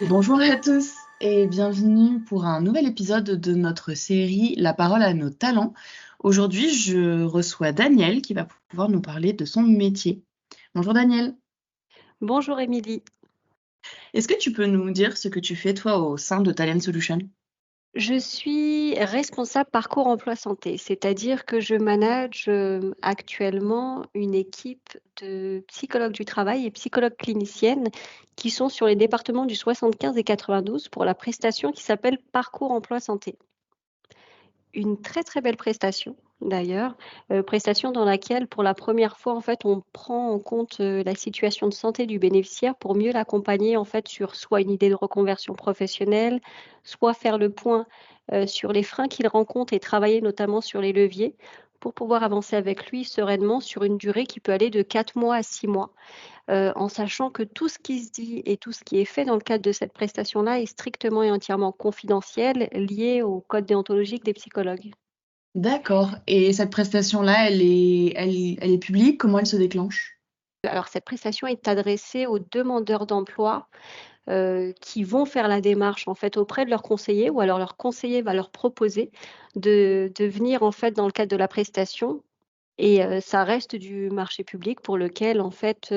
Bonjour à tous et bienvenue pour un nouvel épisode de notre série La parole à nos talents. Aujourd'hui, je reçois Daniel qui va pouvoir nous parler de son métier. Bonjour Daniel, Bonjour Émilie. est-ce que tu peux nous dire ce que tu fais toi au sein de Talent Solution? Je suis responsable parcours emploi santé, c'est-à-dire que je manage, actuellement une équipe de psychologues du travail et psychologues cliniciennes qui sont sur les départements du 75 et 92 pour la prestation qui s'appelle Parcours emploi santé. Une très, très belle prestation d'ailleurs, prestation dans laquelle pour la première fois, en fait, on prend en compte, la situation de santé du bénéficiaire pour mieux l'accompagner, en fait, sur soit une idée de reconversion professionnelle, soit faire le point, sur les freins qu'il rencontre et travailler notamment sur les leviers pour pouvoir avancer avec lui sereinement sur une durée qui peut aller de 4 mois à 6 mois, en sachant que tout ce qui se dit et tout ce qui est fait dans le cadre de cette prestation-là est strictement et entièrement confidentiel, lié au code déontologique des psychologues. D'accord, et cette prestation-là, elle est publique? Comment elle se déclenche? Alors cette prestation est adressée aux demandeurs d'emploi, qui vont faire la démarche, en fait, auprès de leur conseiller ou alors leur conseiller va leur proposer de venir, en fait, dans le cadre de la prestation et ça reste du marché public pour lequel, en fait,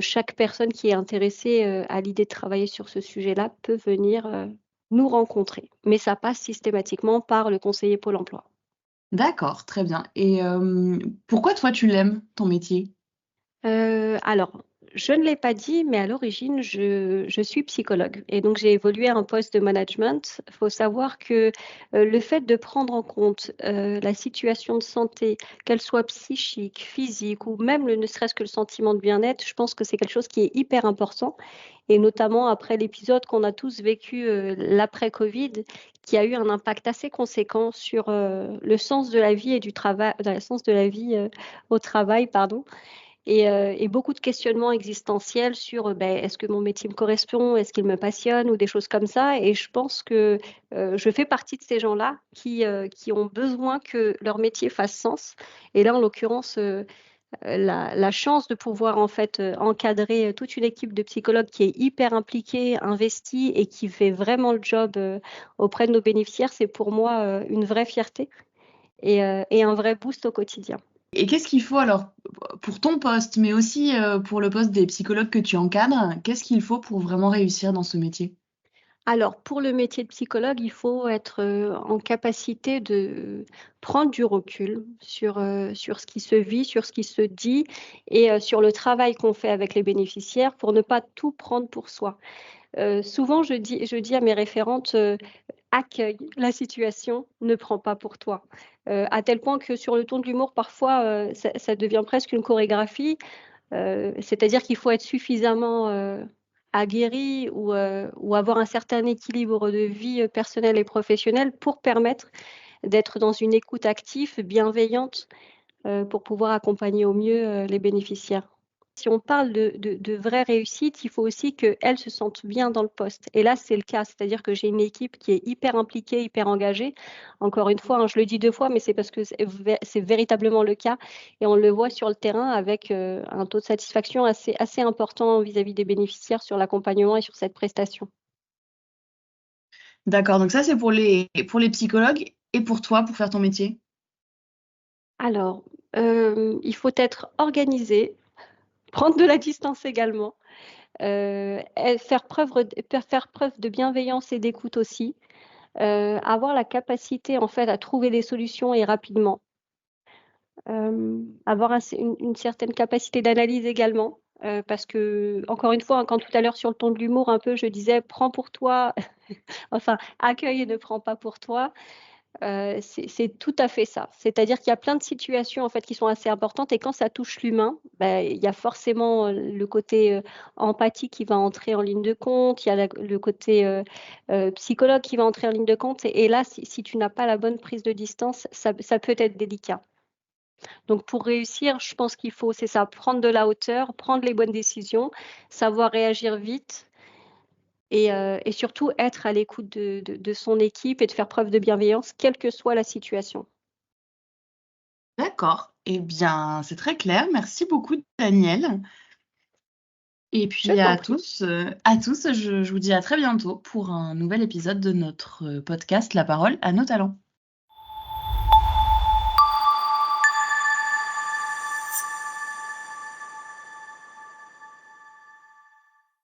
chaque personne qui est intéressée, à l'idée de travailler sur ce sujet-là peut venir, nous rencontrer. Mais ça passe systématiquement par le conseiller Pôle emploi. D'accord, très bien. Et pourquoi toi tu l'aimes, ton métier? Alors, je ne l'ai pas dit, mais à l'origine, je suis psychologue et donc j'ai évolué à un poste de management. Il faut savoir que, le fait de prendre en compte, la situation de santé, qu'elle soit psychique, physique ou même ne serait-ce que le sentiment de bien-être, je pense que c'est quelque chose qui est hyper important et notamment après l'épisode qu'on a tous vécu, l'après covid, qui a eu un impact assez conséquent sur, le sens de la vie et du travail, le sens de la vie, au travail, pardon. Et beaucoup de questionnements existentiels sur, est-ce que mon métier me correspond? Est-ce qu'il me passionne? Ou des choses comme ça et je pense que, je fais partie de ces gens-là qui ont besoin que leur métier fasse sens et là, en l'occurrence, la chance de pouvoir, en fait, encadrer, toute une équipe de psychologues qui est hyper impliquée, investie et qui fait vraiment le job, auprès de nos bénéficiaires, c'est pour moi, une vraie fierté et un vrai boost au quotidien. Et qu'est-ce qu'il faut alors, pour ton poste, mais aussi, pour le poste des psychologues que tu encadres, qu'est-ce qu'il faut pour vraiment réussir dans ce métier? Alors, pour le métier de psychologue, il faut être, en capacité de prendre du recul sur ce qui se vit, sur ce qui se dit et sur le travail qu'on fait avec les bénéficiaires pour ne pas tout prendre pour soi. Souvent je dis à mes référentes, «Accueille la situation, ne prends pas pour toi». À tel point que sur le ton de l'humour parfois, ça devient presque une chorégraphie. C'est-à-dire qu'il faut être suffisamment, aguerri ou avoir un certain équilibre de vie, personnelle et professionnelle pour permettre d'être dans une écoute active, bienveillante, pour pouvoir accompagner au mieux, les bénéficiaires. Si on parle de vraie réussite, il faut aussi qu'elles se sentent bien dans le poste et là, c'est le cas. C'est-à-dire que j'ai une équipe qui est hyper impliquée, hyper engagée. Encore une fois, hein, je le dis 2 fois, mais c'est parce que c'est véritablement le cas et on le voit sur le terrain avec, un taux de satisfaction assez important vis-à-vis des bénéficiaires sur l'accompagnement et sur cette prestation. D'accord, donc ça, c'est pour les psychologues et pour toi, pour faire ton métier? Alors, il faut être organisé, prendre de la distance également. Et faire preuve de bienveillance et d'écoute aussi, avoir la capacité en fait à trouver des solutions et rapidement, avoir un une certaine capacité d'analyse également, parce que encore une fois, hein, quand tout à l'heure sur le ton de l'humour un peu je disais: «Prends pour toi», enfin: «Accueille et ne prends pas pour toi». C'est tout à fait ça. C'est-à-dire qu'il y a plein de situations, en fait, qui sont assez importantes et quand ça touche l'humain, il y a forcément, le côté, empathie qui va entrer en ligne de compte, il y a le côté, psychologue qui va entrer en ligne de compte et là, si tu n'as pas la bonne prise de distance, ça peut être délicat. Donc pour réussir, je pense qu'il faut, c'est ça, prendre de la hauteur, prendre les bonnes décisions, savoir réagir vite et surtout être à l'écoute de son équipe et de faire preuve de bienveillance, quelle que soit la situation. D'accord, eh bien, c'est très clair. Merci beaucoup Daniel. Et Je puis t'en prie. à tous, je vous dis à très bientôt pour un nouvel épisode de notre podcast La parole à nos talents.